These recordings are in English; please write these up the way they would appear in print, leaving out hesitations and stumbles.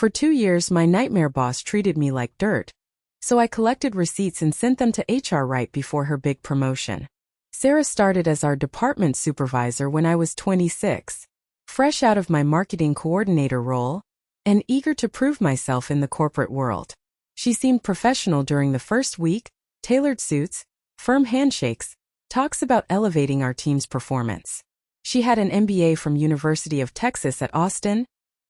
For 2 years, my nightmare boss treated me like dirt, so I collected receipts and sent them to HR right before her big promotion. Sarah started as our department supervisor when I was 26, fresh out of my marketing coordinator role, and eager to prove myself in the corporate world. She seemed professional during the first week, tailored suits, firm handshakes, talks about elevating our team's performance. She had an MBA from University of Texas at Austin,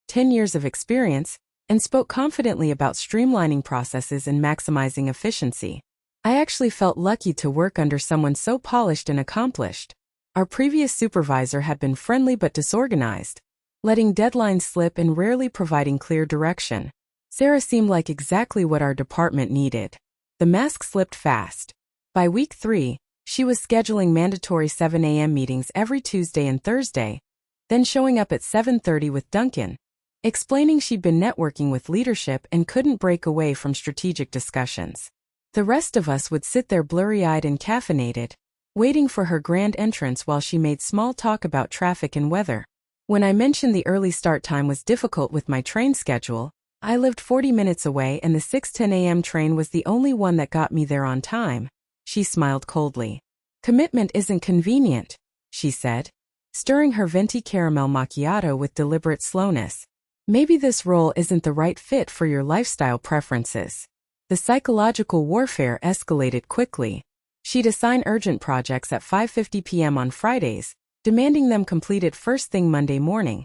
10 years of experience, and spoke confidently about streamlining processes and maximizing efficiency. I actually felt lucky to work under someone so polished and accomplished. Our previous supervisor had been friendly but disorganized, letting deadlines slip and rarely providing clear direction. Sarah seemed like exactly what our department needed. The mask slipped fast. By week 3, she was scheduling mandatory 7 a.m. meetings every Tuesday and Thursday, then showing up at 7:30 with Duncan, explaining she'd been networking with leadership and couldn't break away from strategic discussions. The rest of us would sit there blurry-eyed and caffeinated, waiting for her grand entrance while she made small talk about traffic and weather. When I mentioned the early start time was difficult with my train schedule, I lived 40 minutes away and the 6:10 a.m. train was the only one that got me there on time, she smiled coldly. Commitment isn't convenient, she said, stirring her venti caramel macchiato with deliberate slowness. Maybe this role isn't the right fit for your lifestyle preferences. The psychological warfare escalated quickly. She'd assign urgent projects at 5:50 p.m. on Fridays, demanding them completed first thing Monday morning.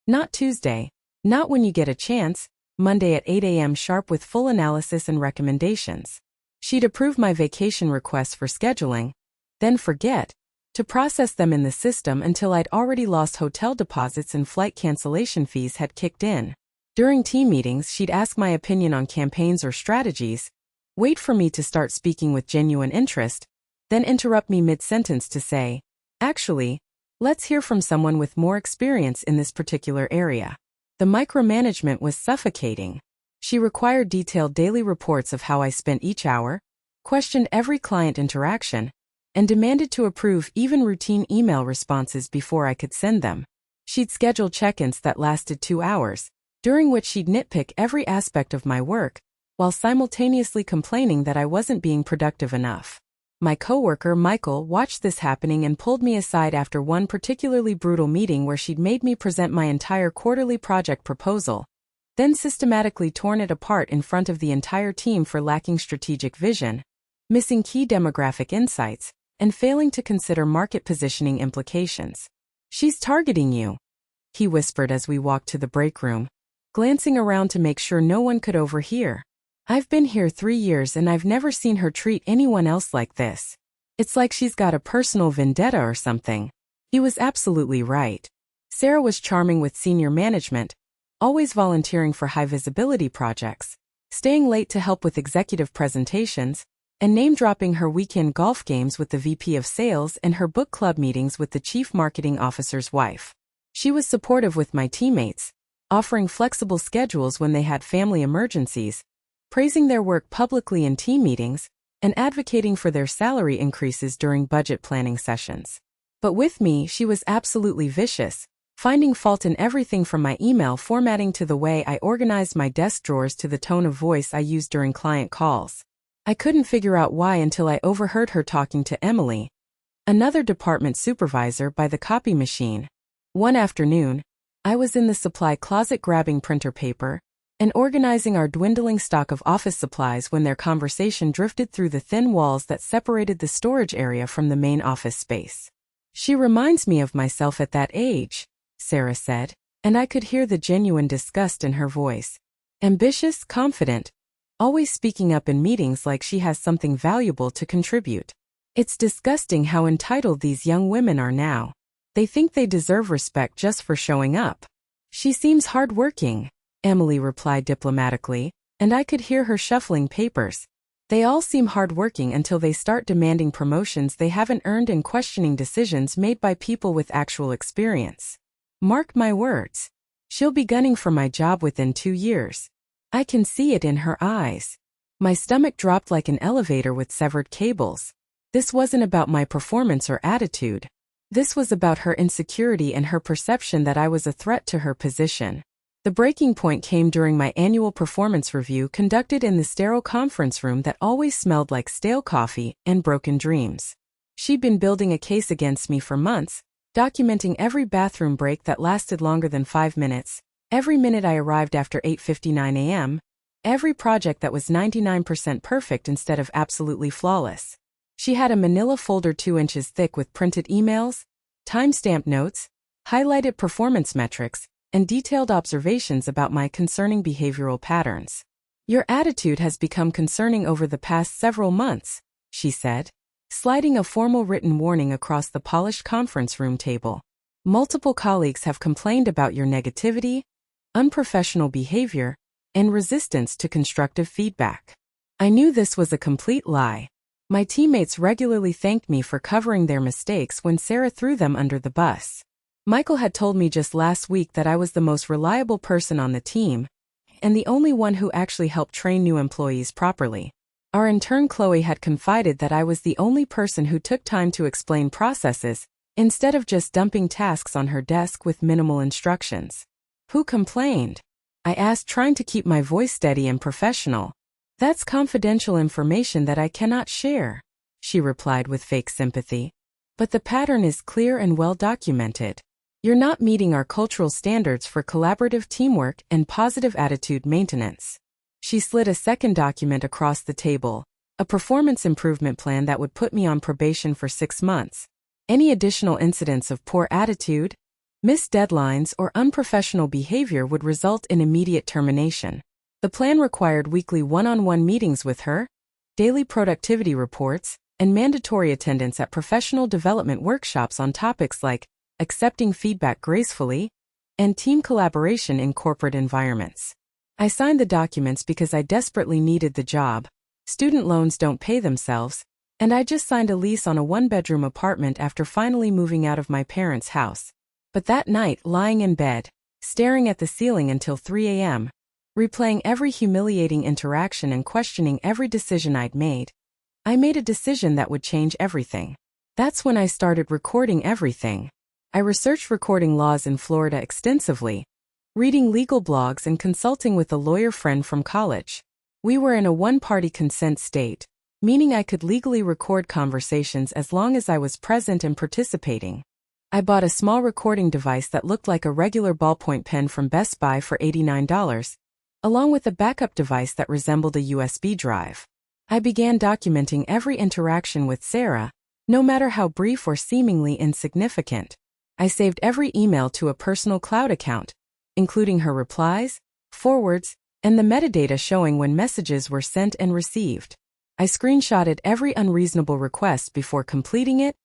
Not Tuesday, not when you get a chance, Monday at 8 a.m. sharp with full analysis and recommendations. She'd approve my vacation requests for scheduling, then forget to process them in the system until I'd already lost hotel deposits and flight cancellation fees had kicked in. During team meetings, she'd ask my opinion on campaigns or strategies, wait for me to start speaking with genuine interest, then interrupt me mid-sentence to say, "Actually, let's hear from someone with more experience in this particular area." The micromanagement was suffocating. She required detailed daily reports of how I spent each hour, questioned every client interaction, and demanded to approve even routine email responses before I could send them. She'd schedule check-ins that lasted 2 hours, during which she'd nitpick every aspect of my work, while simultaneously complaining that I wasn't being productive enough. My coworker Michael watched this happening and pulled me aside after one particularly brutal meeting where she'd made me present my entire quarterly project proposal, then systematically torn it apart in front of the entire team for lacking strategic vision, missing key demographic insights, and failing to consider market positioning implications. "She's targeting you," he whispered as we walked to the break room, glancing around to make sure no one could overhear. "I've been here 3 years and I've never seen her treat anyone else like this. It's like she's got a personal vendetta or something." He was absolutely right. Sarah was charming with senior management, always volunteering for high-visibility projects, staying late to help with executive presentations, and name-dropping her weekend golf games with the VP of Sales and her book club meetings with the Chief Marketing Officer's wife. She was supportive with my teammates, offering flexible schedules when they had family emergencies, praising their work publicly in team meetings, and advocating for their salary increases during budget planning sessions. But with me, she was absolutely vicious, finding fault in everything from my email formatting to the way I organized my desk drawers to the tone of voice I used during client calls. I couldn't figure out why until I overheard her talking to Emily, another department supervisor, by the copy machine. One afternoon, I was in the supply closet grabbing printer paper and organizing our dwindling stock of office supplies when their conversation drifted through the thin walls that separated the storage area from the main office space. "She reminds me of myself at that age," Sarah said, and I could hear the genuine disgust in her voice. "Ambitious, confident, always speaking up in meetings like she has something valuable to contribute. It's disgusting how entitled these young women are now. They think they deserve respect just for showing up." "She seems hardworking," Emily replied diplomatically, and I could hear her shuffling papers. "They all seem hardworking until they start demanding promotions they haven't earned and questioning decisions made by people with actual experience. Mark my words. She'll be gunning for my job within 2 years. I can see it in her eyes." My stomach dropped like an elevator with severed cables. This wasn't about my performance or attitude. This was about her insecurity and her perception that I was a threat to her position. The breaking point came during my annual performance review conducted in the sterile conference room that always smelled like stale coffee and broken dreams. She'd been building a case against me for months, documenting every bathroom break that lasted longer than 5 minutes, every minute I arrived after 8:59 a.m., every project that was 99% perfect instead of absolutely flawless. She had a manila folder 2 inches thick with printed emails, timestamp notes, highlighted performance metrics, and detailed observations about my concerning behavioral patterns. "Your attitude has become concerning over the past several months," she said, sliding a formal written warning across the polished conference room table. "Multiple colleagues have complained about your negativity, unprofessional behavior, and resistance to constructive feedback." I knew this was a complete lie. My teammates regularly thanked me for covering their mistakes when Sarah threw them under the bus. Michael had told me just last week that I was the most reliable person on the team, and the only one who actually helped train new employees properly. Our intern Chloe had confided that I was the only person who took time to explain processes, instead of just dumping tasks on her desk with minimal instructions. "Who complained?" I asked, trying to keep my voice steady and professional. "That's confidential information that I cannot share," she replied with fake sympathy. "But the pattern is clear and well documented. You're not meeting our cultural standards for collaborative teamwork and positive attitude maintenance." She slid a second document across the table, a performance improvement plan that would put me on probation for 6 months. Any additional incidents of poor attitude, missed deadlines, or unprofessional behavior would result in immediate termination. The plan required weekly one-on-one meetings with her, daily productivity reports, and mandatory attendance at professional development workshops on topics like accepting feedback gracefully and team collaboration in corporate environments. I signed the documents because I desperately needed the job. Student loans don't pay themselves, and I just signed a lease on a 1-bedroom apartment after finally moving out of my parents' house. But that night, lying in bed, staring at the ceiling until 3 a.m., replaying every humiliating interaction and questioning every decision I'd made, I made a decision that would change everything. That's when I started recording everything. I researched recording laws in Florida extensively, reading legal blogs and consulting with a lawyer friend from college. We were in a one-party consent state, meaning I could legally record conversations as long as I was present and participating. I bought a small recording device that looked like a regular ballpoint pen from Best Buy for $89, along with a backup device that resembled a USB drive. I began documenting every interaction with Sarah, no matter how brief or seemingly insignificant. I saved every email to a personal cloud account, including her replies, forwards, and the metadata showing when messages were sent and received. I screenshotted every unreasonable request before completing it,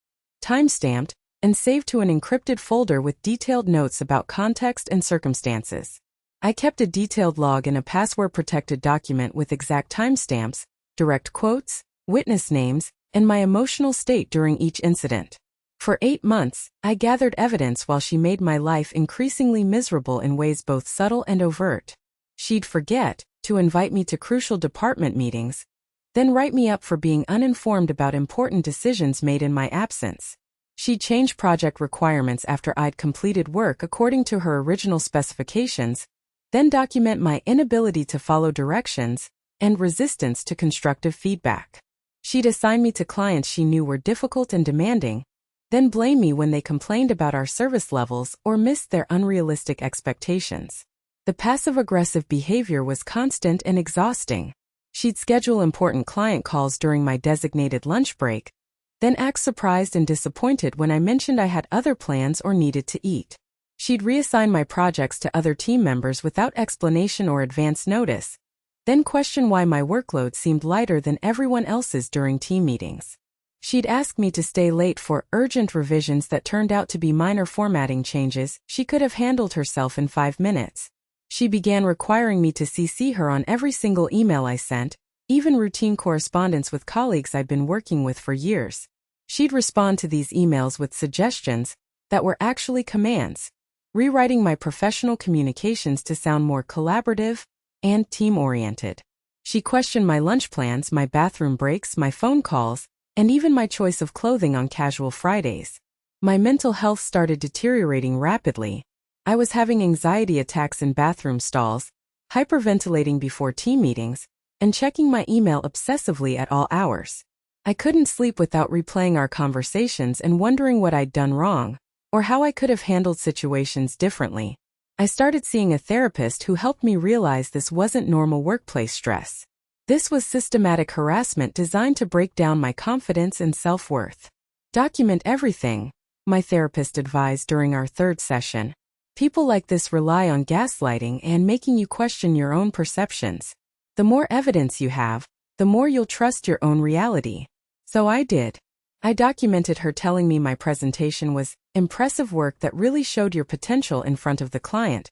timestamped, and saved to an encrypted folder with detailed notes about context and circumstances. I kept a detailed log in a password-protected document with exact timestamps, direct quotes, witness names, and my emotional state during each incident. For 8 months, I gathered evidence while she made my life increasingly miserable in ways both subtle and overt. She'd forget to invite me to crucial department meetings, then write me up for being uninformed about important decisions made in my absence. She'd change project requirements after I'd completed work according to her original specifications, then document my inability to follow directions and resistance to constructive feedback. She'd assign me to clients she knew were difficult and demanding, then blame me when they complained about our service levels or missed their unrealistic expectations. The passive-aggressive behavior was constant and exhausting. She'd schedule important client calls during my designated lunch break, then act surprised and disappointed when I mentioned I had other plans or needed to eat. She'd reassign my projects to other team members without explanation or advance notice, then question why my workload seemed lighter than everyone else's during team meetings. She'd ask me to stay late for urgent revisions that turned out to be minor formatting changes she could have handled herself in 5 minutes. She began requiring me to CC her on every single email I sent, even routine correspondence with colleagues I'd been working with for years. She'd respond to these emails with suggestions that were actually commands, rewriting my professional communications to sound more collaborative and team-oriented. She questioned my lunch plans, my bathroom breaks, my phone calls, and even my choice of clothing on casual Fridays. My mental health started deteriorating rapidly, I was having anxiety attacks in bathroom stalls, hyperventilating before team meetings, and checking my email obsessively at all hours. I couldn't sleep without replaying our conversations and wondering what I'd done wrong, or how I could have handled situations differently. I started seeing a therapist who helped me realize this wasn't normal workplace stress. This was systematic harassment designed to break down my confidence and self-worth. Document everything, my therapist advised during our third session. People like this rely on gaslighting and making you question your own perceptions. The more evidence you have, the more you'll trust your own reality. So I did. I documented her telling me my presentation was impressive work that really showed your potential in front of the client,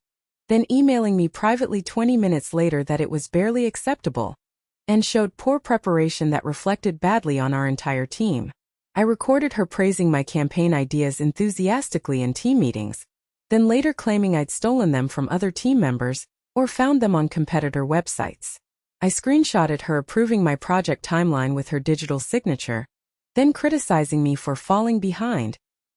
then emailing me privately 20 minutes later that it was barely acceptable, and showed poor preparation that reflected badly on our entire team. I recorded her praising my campaign ideas enthusiastically in team meetings, then later claiming I'd stolen them from other team members or found them on competitor websites. I screenshotted her approving my project timeline with her digital signature, then criticizing me for falling behind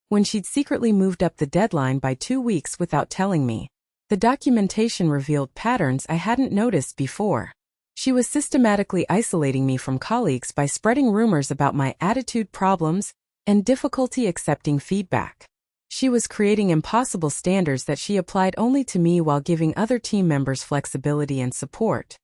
when she'd secretly moved up the deadline by 2 weeks without telling me. The documentation revealed patterns I hadn't noticed before. She was systematically isolating me from colleagues by spreading rumors about my attitude problems and difficulty accepting feedback. She was creating impossible standards that she applied only to me while giving other team members flexibility and support.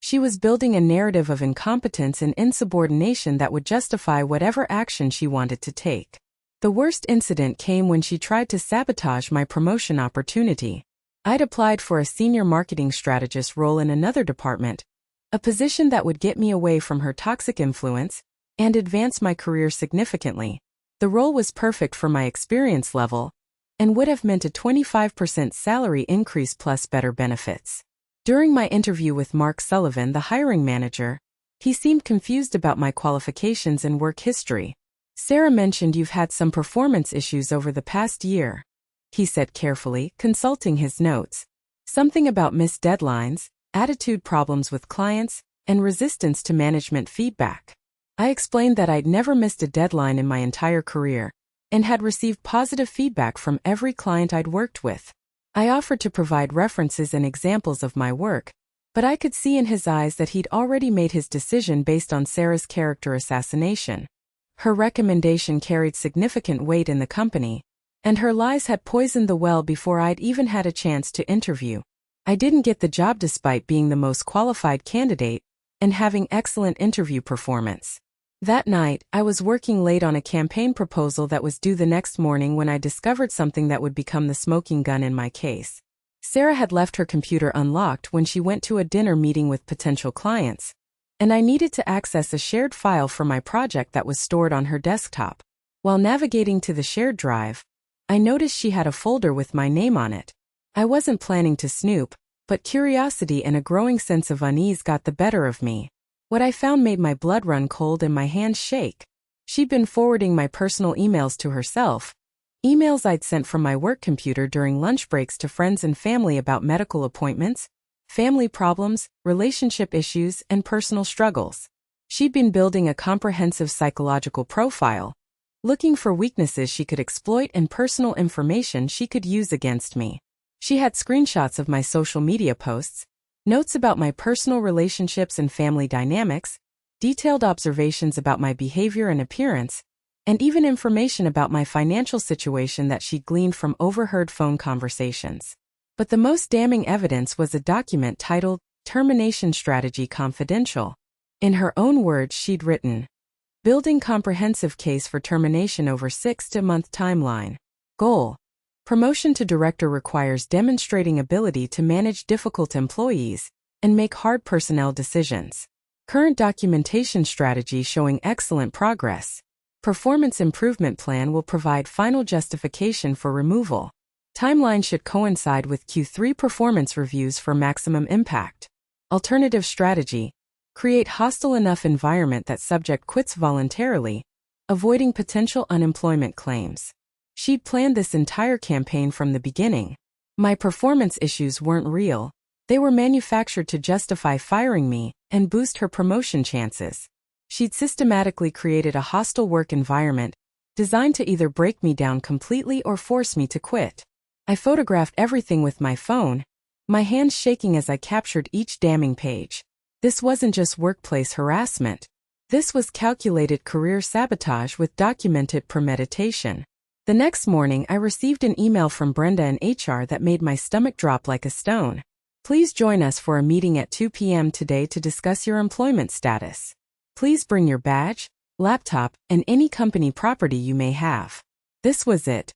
She was building a narrative of incompetence and insubordination that would justify whatever action she wanted to take. The worst incident came when she tried to sabotage my promotion opportunity. I'd applied for a senior marketing strategist role in another department, a position that would get me away from her toxic influence and advance my career significantly. The role was perfect for my experience level and would have meant a 25% salary increase plus better benefits. During my interview with Mark Sullivan, the hiring manager, he seemed confused about my qualifications and work history. "Sarah mentioned you've had some performance issues over the past year," he said carefully, consulting his notes. "Something about missed deadlines, attitude problems with clients, and resistance to management feedback." I explained that I'd never missed a deadline in my entire career and had received positive feedback from every client I'd worked with. I offered to provide references and examples of my work, but I could see in his eyes that he'd already made his decision based on Sarah's character assassination. Her recommendation carried significant weight in the company, and her lies had poisoned the well before I'd even had a chance to interview. I didn't get the job despite being the most qualified candidate and having excellent interview performance. That night, I was working late on a campaign proposal that was due the next morning when I discovered something that would become the smoking gun in my case. Sarah had left her computer unlocked when she went to a dinner meeting with potential clients, and I needed to access a shared file for my project that was stored on her desktop. While navigating to the shared drive, I noticed she had a folder with my name on it. I wasn't planning to snoop, but curiosity and a growing sense of unease got the better of me. What I found made my blood run cold and my hands shake. She'd been forwarding my personal emails to herself, emails I'd sent from my work computer during lunch breaks to friends and family about medical appointments, family problems, relationship issues, and personal struggles. She'd been building a comprehensive psychological profile, looking for weaknesses she could exploit and personal information she could use against me. She had screenshots of my social media posts, notes about my personal relationships and family dynamics, detailed observations about my behavior and appearance, and even information about my financial situation that she'd gleaned from overheard phone conversations. But the most damning evidence was a document titled Termination Strategy Confidential. In her own words, she'd written, "Building comprehensive case for termination over 6-month timeline. Goal: promotion to director requires demonstrating ability to manage difficult employees and make hard personnel decisions. Current documentation strategy showing excellent progress. Performance improvement plan will provide final justification for removal. Timeline should coincide with Q3 performance reviews for maximum impact. Alternative strategy: create hostile enough environment that subject quits voluntarily, avoiding potential unemployment claims." She'd planned this entire campaign from the beginning. My performance issues weren't real. They were manufactured to justify firing me and boost her promotion chances. She'd systematically created a hostile work environment designed to either break me down completely or force me to quit. I photographed everything with my phone, my hands shaking as I captured each damning page. This wasn't just workplace harassment. This was calculated career sabotage with documented premeditation. The next morning, I received an email from Brenda in HR that made my stomach drop like a stone. Please join us for a meeting at 2 p.m. today to discuss your employment status. Please bring your badge, laptop, and any company property you may have. This was it.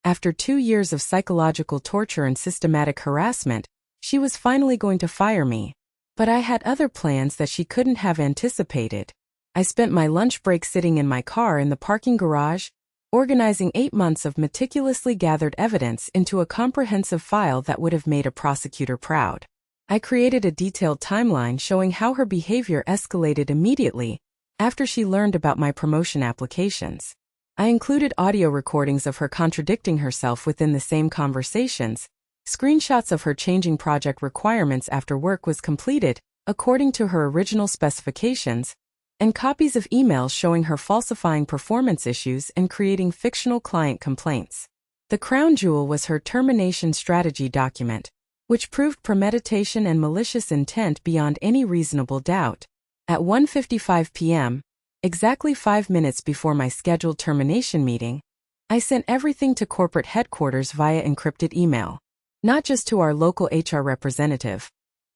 After 2 years of psychological torture and systematic harassment, she was finally going to fire me. But I had other plans that she couldn't have anticipated. I spent my lunch break sitting in my car in the parking garage, organizing 8 months of meticulously gathered evidence into a comprehensive file that would have made a prosecutor proud. I created a detailed timeline showing how her behavior escalated immediately after she learned about my promotion applications. I included audio recordings of her contradicting herself within the same conversations, screenshots of her changing project requirements after work was completed, according to her original specifications, and copies of emails showing her falsifying performance issues and creating fictional client complaints. The crown jewel was her termination strategy document, which proved premeditation and malicious intent beyond any reasonable doubt. At 1:55 p.m., exactly 5 minutes before my scheduled termination meeting, I sent everything to corporate headquarters via encrypted email. Not just to our local HR representative.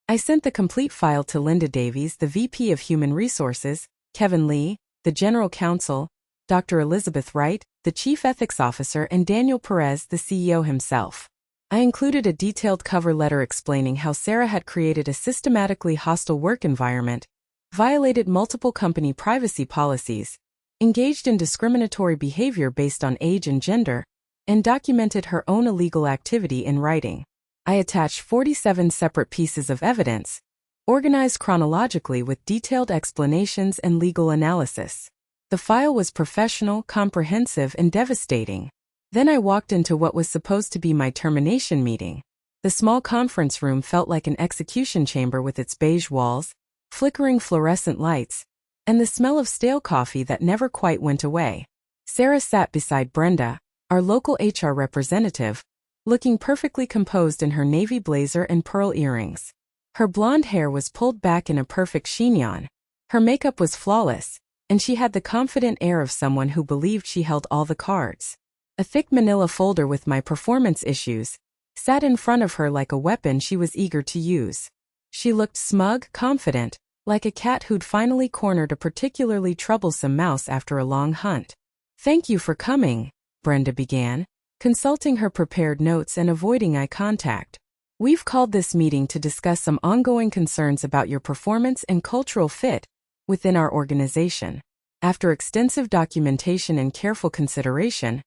I sent the complete file to Linda Davies, the VP of Human Resources, Kevin Lee, the General Counsel, Dr. Elizabeth Wright, the Chief Ethics Officer, and Daniel Perez, the CEO himself. I included a detailed cover letter explaining how Sarah had created a systematically hostile work environment, violated multiple company privacy policies, engaged in discriminatory behavior based on age and gender, and documented her own illegal activity in writing. I attached 47 separate pieces of evidence, organized chronologically with detailed explanations and legal analysis. The file was professional, comprehensive, and devastating. Then I walked into what was supposed to be my termination meeting. The small conference room felt like an execution chamber with its beige walls, flickering fluorescent lights, and the smell of stale coffee that never quite went away. Sarah sat beside Brenda, our local HR representative, looking perfectly composed in her navy blazer and pearl earrings. Her blonde hair was pulled back in a perfect chignon. Her makeup was flawless, and she had the confident air of someone who believed she held all the cards. A thick manila folder with my performance issues sat in front of her like a weapon she was eager to use. She looked smug, confident, like a cat who'd finally cornered a particularly troublesome mouse after a long hunt. "Thank you for coming," Brenda began, consulting her prepared notes and avoiding eye contact. "We've called this meeting to discuss some ongoing concerns about your performance and cultural fit within our organization. After extensive documentation and careful consideration,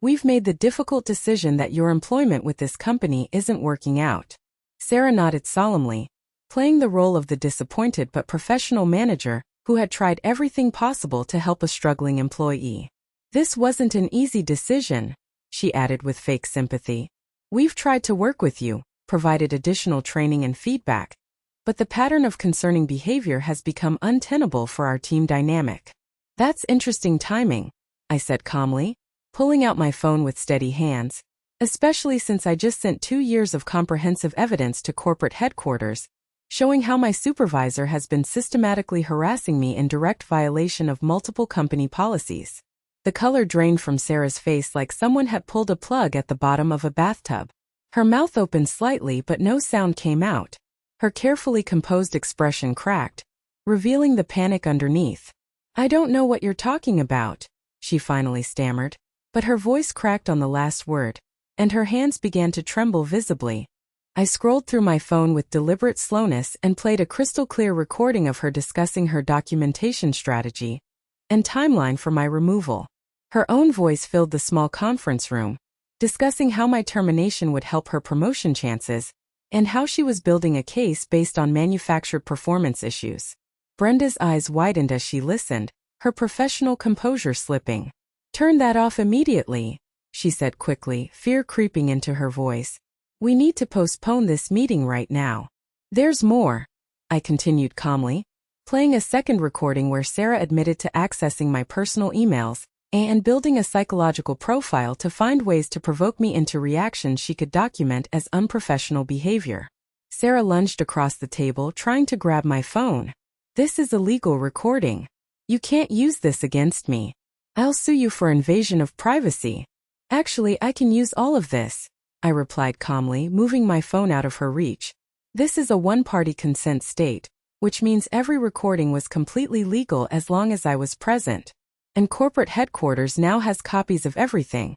we've made the difficult decision that your employment with this company isn't working out." Sarah nodded solemnly, playing the role of the disappointed but professional manager who had tried everything possible to help a struggling employee. "This wasn't an easy decision," she added with fake sympathy. "We've tried to work with you, provided additional training and feedback, but the pattern of concerning behavior has become untenable for our team dynamic." "That's interesting timing," I said calmly, pulling out my phone with steady hands, "especially since I just sent 2 years of comprehensive evidence to corporate headquarters, showing how my supervisor has been systematically harassing me in direct violation of multiple company policies." The color drained from Sarah's face like someone had pulled a plug at the bottom of a bathtub. Her mouth opened slightly but no sound came out. Her carefully composed expression cracked, revealing the panic underneath. "I don't know what you're talking about," she finally stammered, but her voice cracked on the last word, and her hands began to tremble visibly. I scrolled through my phone with deliberate slowness and played a crystal-clear recording of her discussing her documentation strategy and timeline for my removal. Her own voice filled the small conference room, discussing how my termination would help her promotion chances, and how she was building a case based on manufactured performance issues. Brenda's eyes widened as she listened, her professional composure slipping. "Turn that off immediately," she said quickly, fear creeping into her voice. "We need to postpone this meeting right now." "There's more," I continued calmly, playing a second recording where Sarah admitted to accessing my personal emails and building a psychological profile to find ways to provoke me into reactions she could document as unprofessional behavior. Sarah lunged across the table, trying to grab my phone. "This is illegal recording. You can't use this against me. I'll sue you for invasion of privacy." "Actually, I can use all of this," I replied calmly, moving my phone out of her reach. This is a one-party consent state, which means every recording was completely legal as long as I was present. And corporate headquarters now has copies of everything,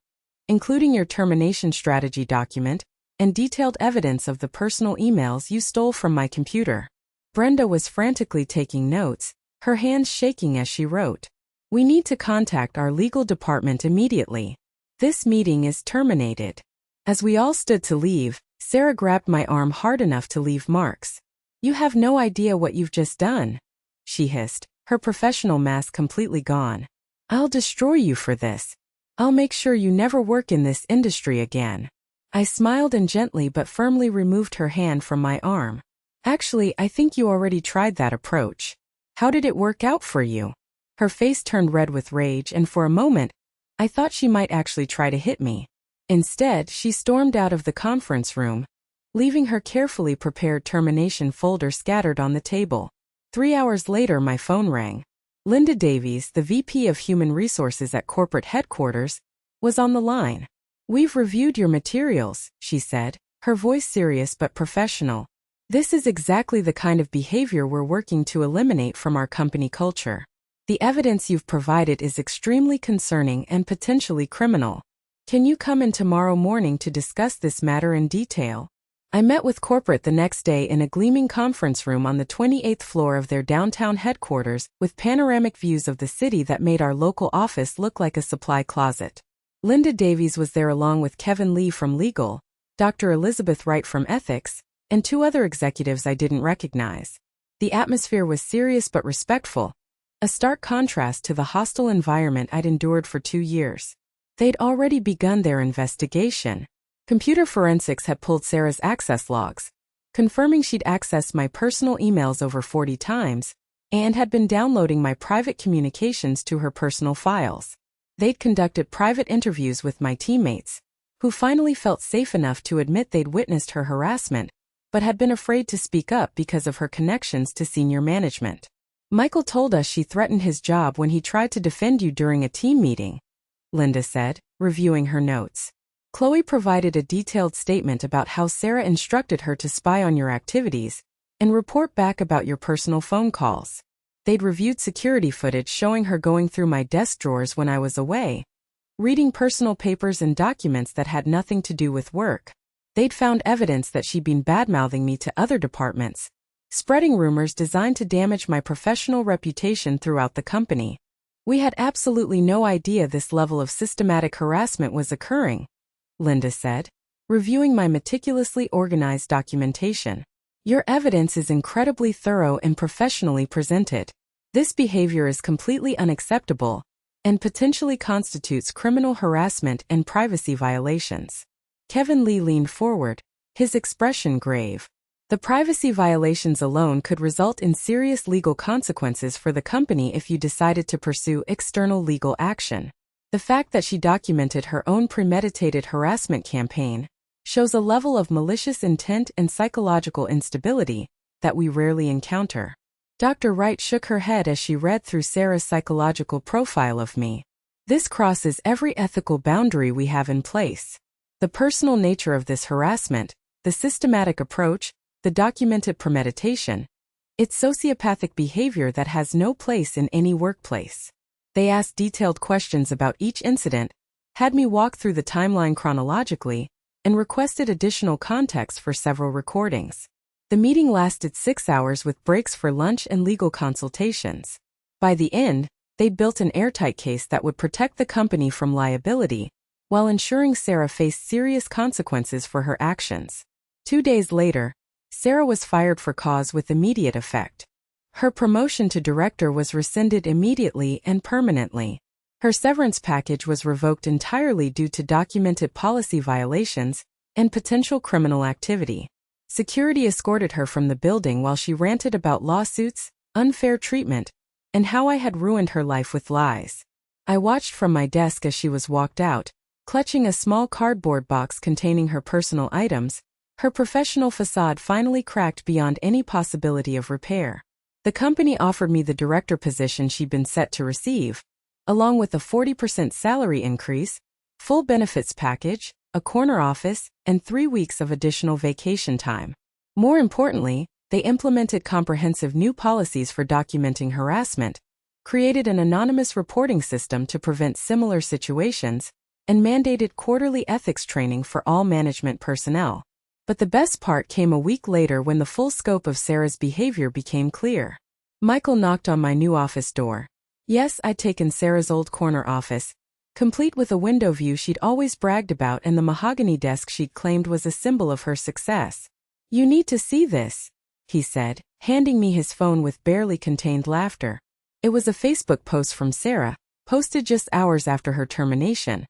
including your termination strategy document and detailed evidence of the personal emails you stole from my computer. Brenda was frantically taking notes, her hands shaking as she wrote. "We need to contact our legal department immediately. This meeting is terminated." As we all stood to leave, Sarah grabbed my arm hard enough to leave marks. "You have no idea what you've just done," she hissed, her professional mask completely gone. "I'll destroy you for this. I'll make sure you never work in this industry again." I smiled and gently but firmly removed her hand from my arm. "Actually, I think you already tried that approach. How did it work out for you?" Her face turned red with rage, and for a moment, I thought she might actually try to hit me. Instead, she stormed out of the conference room, leaving her carefully prepared termination folder scattered on the table. 3 hours later, my phone rang. Linda Davies, the VP of Human Resources at corporate headquarters, was on the line. "We've reviewed your materials," she said, her voice serious but professional. "This is exactly the kind of behavior we're working to eliminate from our company culture. The evidence you've provided is extremely concerning and potentially criminal. Can you come in tomorrow morning to discuss this matter in detail?" I met with corporate the next day in a gleaming conference room on the 28th floor of their downtown headquarters, with panoramic views of the city that made our local office look like a supply closet. Linda Davies was there along with Kevin Lee from Legal, Dr. Elizabeth Wright from Ethics, and 2 other executives I didn't recognize. The atmosphere was serious but respectful, a stark contrast to the hostile environment I'd endured for 2 years. They'd already begun their investigation. Computer forensics had pulled Sarah's access logs, confirming she'd accessed my personal emails over 40 times, and had been downloading my private communications to her personal files. They'd conducted private interviews with my teammates, who finally felt safe enough to admit they'd witnessed her harassment, but had been afraid to speak up because of her connections to senior management. "Michael told us she threatened his job when he tried to defend you during a team meeting," Linda said, reviewing her notes. "Chloe provided a detailed statement about how Sarah instructed her to spy on your activities and report back about your personal phone calls. They'd reviewed security footage showing her going through my desk drawers when I was away, reading personal papers and documents that had nothing to do with work. They'd found evidence that she'd been badmouthing me to other departments, spreading rumors designed to damage my professional reputation throughout the company. We had absolutely no idea this level of systematic harassment was occurring," Linda said, reviewing my meticulously organized documentation. "Your evidence is incredibly thorough and professionally presented. This behavior is completely unacceptable and potentially constitutes criminal harassment and privacy violations." Kevin Lee leaned forward, his expression grave. "The privacy violations alone could result in serious legal consequences for the company if you decided to pursue external legal action. The fact that she documented her own premeditated harassment campaign shows a level of malicious intent and psychological instability that we rarely encounter." Dr. Wright shook her head as she read through Sarah's psychological profile of me. "This crosses every ethical boundary we have in place. The personal nature of this harassment, the systematic approach, the documented premeditation, it's sociopathic behavior that has no place in any workplace." They asked detailed questions about each incident, had me walk through the timeline chronologically, and requested additional context for several recordings. The meeting lasted 6 hours with breaks for lunch and legal consultations. By the end, they'd built an airtight case that would protect the company from liability, while ensuring Sarah faced serious consequences for her actions. 2 days later, Sarah was fired for cause with immediate effect. Her promotion to director was rescinded immediately and permanently. Her severance package was revoked entirely due to documented policy violations and potential criminal activity. Security escorted her from the building while she ranted about lawsuits, unfair treatment, and how I had ruined her life with lies. I watched from my desk as she was walked out, clutching a small cardboard box containing her personal items. Her professional facade finally cracked beyond any possibility of repair. The company offered me the director position she'd been set to receive, along with a 40% salary increase, full benefits package, a corner office, and 3 weeks of additional vacation time. More importantly, they implemented comprehensive new policies for documenting harassment, created an anonymous reporting system to prevent similar situations, and mandated quarterly ethics training for all management personnel. But the best part came a week later when the full scope of Sarah's behavior became clear. Michael knocked on my new office door. Yes, I'd taken Sarah's old corner office, complete with a window view she'd always bragged about and the mahogany desk she'd claimed was a symbol of her success. "You need to see this," he said, handing me his phone with barely contained laughter. It was a Facebook post from Sarah, posted just hours after her termination.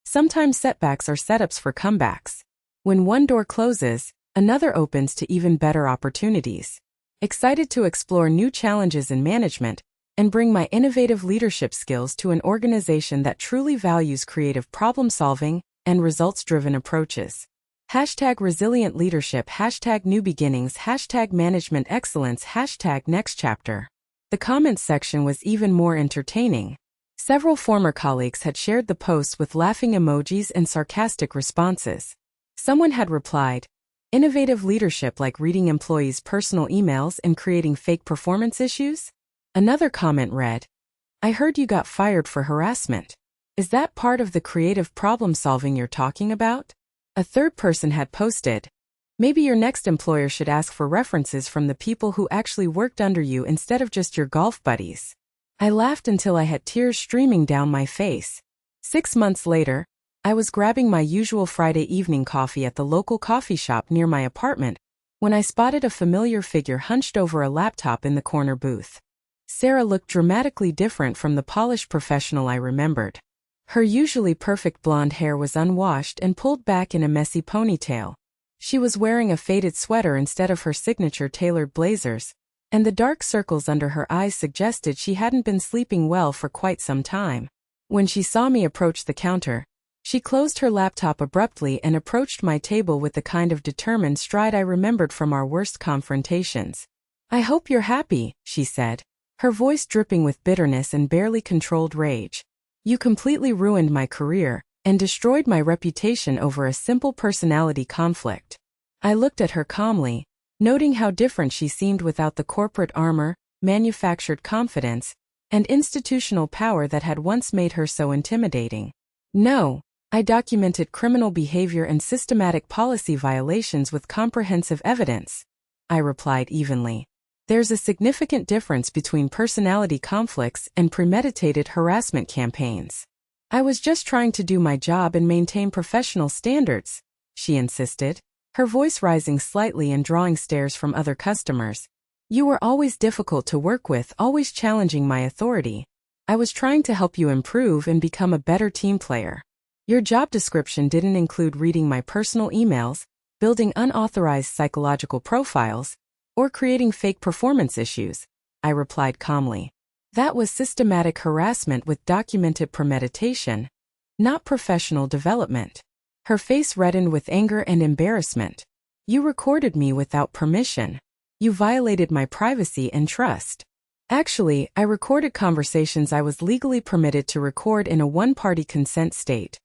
Sometimes setbacks are setups for comebacks. When one door closes, another opens to even better opportunities. Excited to explore new challenges in management and bring my innovative leadership skills to an organization that truly values creative problem-solving and results-driven approaches. #resilient leadership, #new beginnings, #management excellence, #next chapter. The comments section was even more entertaining. Several former colleagues had shared the posts with laughing emojis and sarcastic responses. Someone had replied, "Innovative leadership like reading employees' personal emails and creating fake performance issues?" Another comment read, "I heard you got fired for harassment. Is that part of the creative problem solving you're talking about?" A third person had posted, "Maybe your next employer should ask for references from the people who actually worked under you instead of just your golf buddies." I laughed until I had tears streaming down my face. 6 months later, I was grabbing my usual Friday evening coffee at the local coffee shop near my apartment when I spotted a familiar figure hunched over a laptop in the corner booth. Sarah looked dramatically different from the polished professional I remembered. Her usually perfect blonde hair was unwashed and pulled back in a messy ponytail. She was wearing a faded sweater instead of her signature tailored blazers, and the dark circles under her eyes suggested she hadn't been sleeping well for quite some time. When she saw me approach the counter, she closed her laptop abruptly and approached my table with the kind of determined stride I remembered from our worst confrontations. "I hope you're happy," she said, her voice dripping with bitterness and barely controlled rage. "You completely ruined my career and destroyed my reputation over a simple personality conflict." I looked at her calmly, noting how different she seemed without the corporate armor, manufactured confidence, and institutional power that had once made her so intimidating. "No, I documented criminal behavior and systematic policy violations with comprehensive evidence," I replied evenly. "There's a significant difference between personality conflicts and premeditated harassment campaigns." "I was just trying to do my job and maintain professional standards," she insisted, her voice rising slightly and drawing stares from other customers. "You were always difficult to work with, always challenging my authority. I was trying to help you improve and become a better team player. Your job description didn't include reading my personal emails, building unauthorized psychological profiles, or creating fake performance issues," I replied calmly. "That was systematic harassment with documented premeditation, not professional development." Her face reddened with anger and embarrassment. "You recorded me without permission. You violated my privacy and trust." "Actually, I recorded conversations I was legally permitted to record in a one-party consent state,"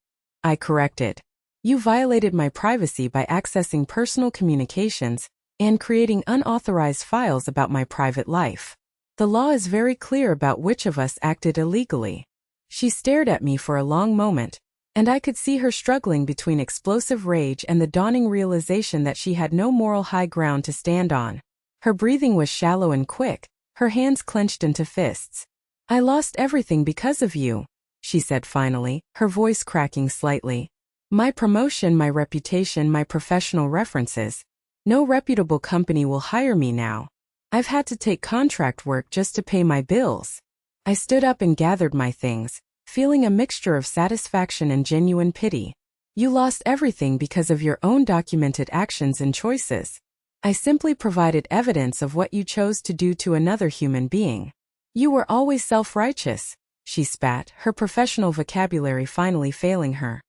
I corrected. "You violated my privacy by accessing personal communications and creating unauthorized files about my private life. The law is very clear about which of us acted illegally." She stared at me for a long moment, and I could see her struggling between explosive rage and the dawning realization that she had no moral high ground to stand on. Her breathing was shallow and quick, her hands clenched into fists. "I lost everything because of you," she said finally, her voice cracking slightly. "My promotion, my reputation, my professional references. No reputable company will hire me now. I've had to take contract work just to pay my bills." I stood up and gathered my things, feeling a mixture of satisfaction and genuine pity. "You lost everything because of your own documented actions and choices. I simply provided evidence of what you chose to do to another human being. You were always self-righteous. she spat, her professional vocabulary finally failing her.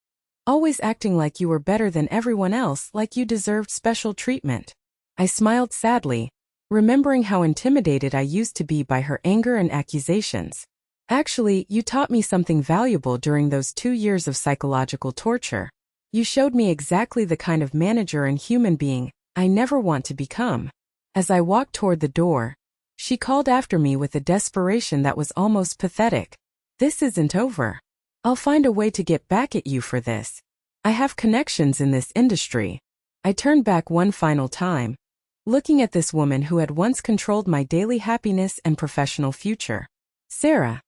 Always acting like you were better than everyone else, like you deserved special treatment. I smiled sadly, remembering how intimidated I used to be by her anger and accusations. Actually, you taught me something valuable during those 2 years of psychological torture. You showed me exactly the kind of manager and human being I never want to become. As I walked toward the door, she called after me with a desperation that was almost pathetic. This isn't over. I'll find a way to get back at you for this. I have connections in this industry. I turned back one final time, looking at this woman who had once controlled my daily happiness and professional future. Sarah,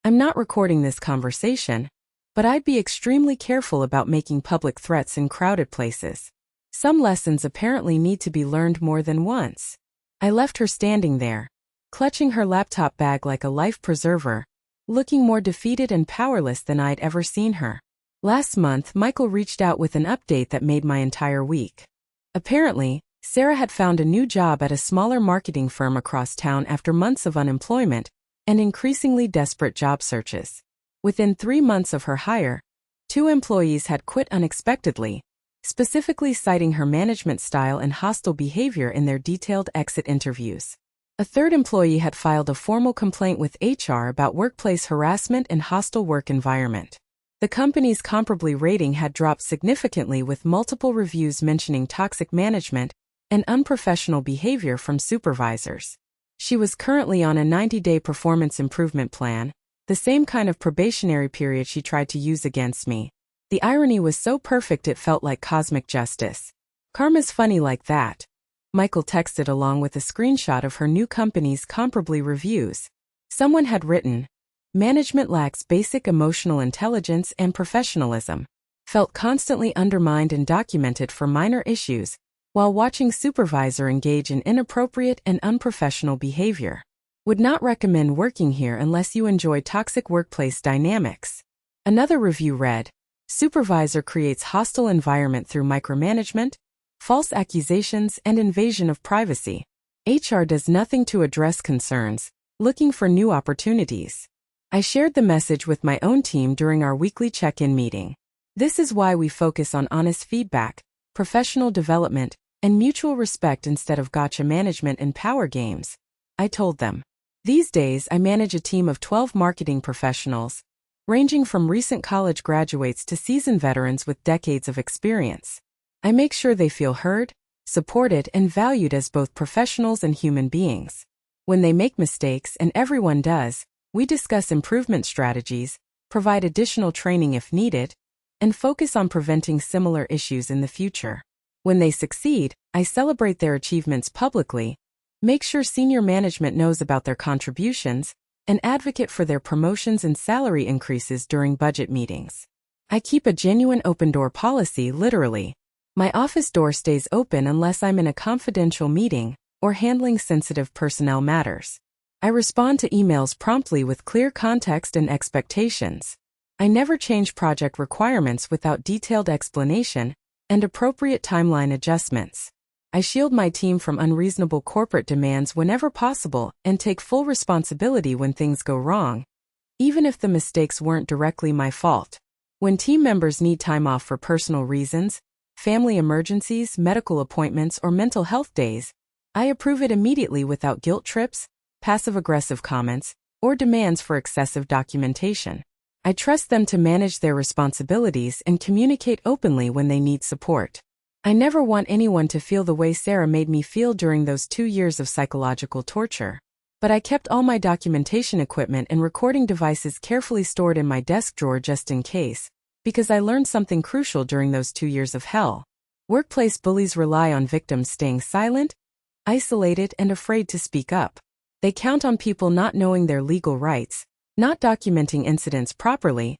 I'm not recording this conversation, but I'd be extremely careful about making public threats in crowded places. Some lessons apparently need to be learned more than once. I left her standing there, clutching her laptop bag like a life preserver, looking more defeated and powerless than I'd ever seen her. Last month, Michael reached out with an update that made my entire week. Apparently, Sarah had found a new job at a smaller marketing firm across town after months of unemployment and increasingly desperate job searches. Within 3 months of her hire, 2 employees had quit unexpectedly, specifically citing her management style and hostile behavior in their detailed exit interviews. A third employee had filed a formal complaint with HR about workplace harassment and hostile work environment. The company's comparably rating had dropped significantly, with multiple reviews mentioning toxic management and unprofessional behavior from supervisors. She was currently on a 90-day performance improvement plan, the same kind of probationary period she tried to use against me. The irony was so perfect it felt like cosmic justice. Karma's funny like that, Michael texted along with a screenshot of her new company's comparably reviews. Someone had written, "Management lacks basic emotional intelligence and professionalism. Felt constantly undermined and documented for minor issues, while watching supervisor engage in inappropriate and unprofessional behavior. Would not recommend working here unless you enjoy toxic workplace dynamics." Another review read, "Supervisor creates hostile environment through micromanagement, false accusations, and invasion of privacy. HR does nothing to address concerns, looking for new opportunities." I shared the message with my own team during our weekly check-in meeting. This is why we focus on honest feedback, professional development, and mutual respect instead of gotcha management and power games, I told them. These days, I manage a team of 12 marketing professionals, ranging from recent college graduates to seasoned veterans with decades of experience. I make sure they feel heard, supported, and valued as both professionals and human beings. When they make mistakes, and everyone does, we discuss improvement strategies, provide additional training if needed, and focus on preventing similar issues in the future. When they succeed, I celebrate their achievements publicly, make sure senior management knows about their contributions, and advocate for their promotions and salary increases during budget meetings. I keep a genuine open-door policy, literally. My office door stays open unless I'm in a confidential meeting or handling sensitive personnel matters. I respond to emails promptly with clear context and expectations. I never change project requirements without detailed explanation and appropriate timeline adjustments. I shield my team from unreasonable corporate demands whenever possible and take full responsibility when things go wrong, even if the mistakes weren't directly my fault. When team members need time off for personal reasons, family emergencies, medical appointments, or mental health days, I approve it immediately without guilt trips, passive-aggressive comments, or demands for excessive documentation. I trust them to manage their responsibilities and communicate openly when they need support. I never want anyone to feel the way Sarah made me feel during those 2 years of psychological torture. But I kept all my documentation equipment and recording devices carefully stored in my desk drawer just in case, because I learned something crucial during those 2 years of hell. Workplace bullies rely on victims staying silent, isolated, and afraid to speak up. They count on people not knowing their legal rights, not documenting incidents properly,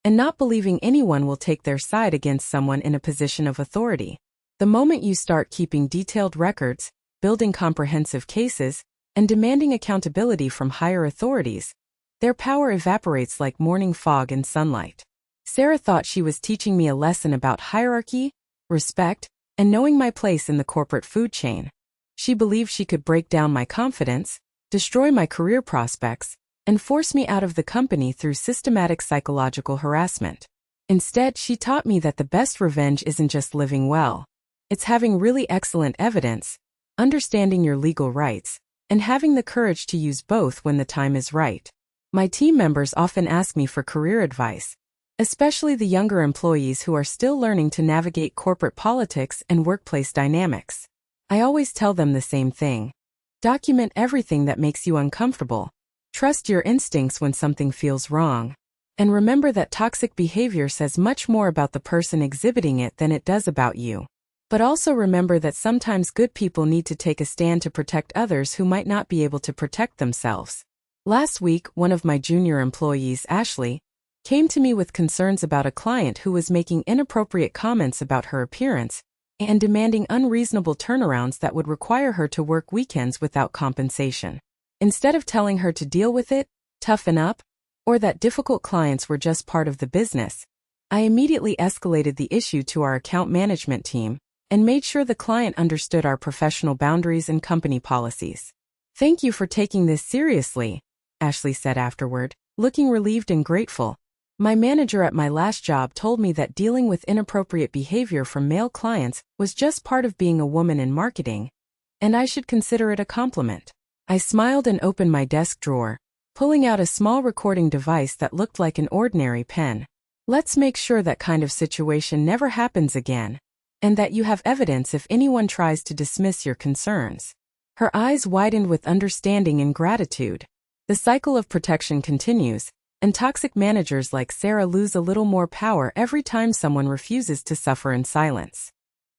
and not believing anyone will take their side against someone in a position of authority. The moment you start keeping detailed records, building comprehensive cases, and demanding accountability from higher authorities, their power evaporates like morning fog in sunlight. Sarah thought she was teaching me a lesson about hierarchy, respect, and knowing my place in the corporate food chain. She believed she could break down my confidence, destroy my career prospects, and force me out of the company through systematic psychological harassment. Instead, she taught me that the best revenge isn't just living well. It's having really excellent evidence, understanding your legal rights, and having the courage to use both when the time is right. My team members often ask me for career advice, especially the younger employees who are still learning to navigate corporate politics and workplace dynamics. I always tell them the same thing. Document everything that makes you uncomfortable. Trust your instincts when something feels wrong. And remember that toxic behavior says much more about the person exhibiting it than it does about you. But also remember that sometimes good people need to take a stand to protect others who might not be able to protect themselves. Last week, one of my junior employees, Ashley, came to me with concerns about a client who was making inappropriate comments about her appearance and demanding unreasonable turnarounds that would require her to work weekends without compensation. Instead of telling her to deal with it, toughen up, or that difficult clients were just part of the business, I immediately escalated the issue to our account management team and made sure the client understood our professional boundaries and company policies. "Thank you for taking this seriously," Ashley said afterward, looking relieved and grateful. "My manager at my last job told me that dealing with inappropriate behavior from male clients was just part of being a woman in marketing, and I should consider it a compliment." I smiled and opened my desk drawer, pulling out a small recording device that looked like an ordinary pen. "Let's make sure that kind of situation never happens again, and that you have evidence if anyone tries to dismiss your concerns." Her eyes widened with understanding and gratitude. The cycle of protection continues, and toxic managers like Sarah lose a little more power every time someone refuses to suffer in silence.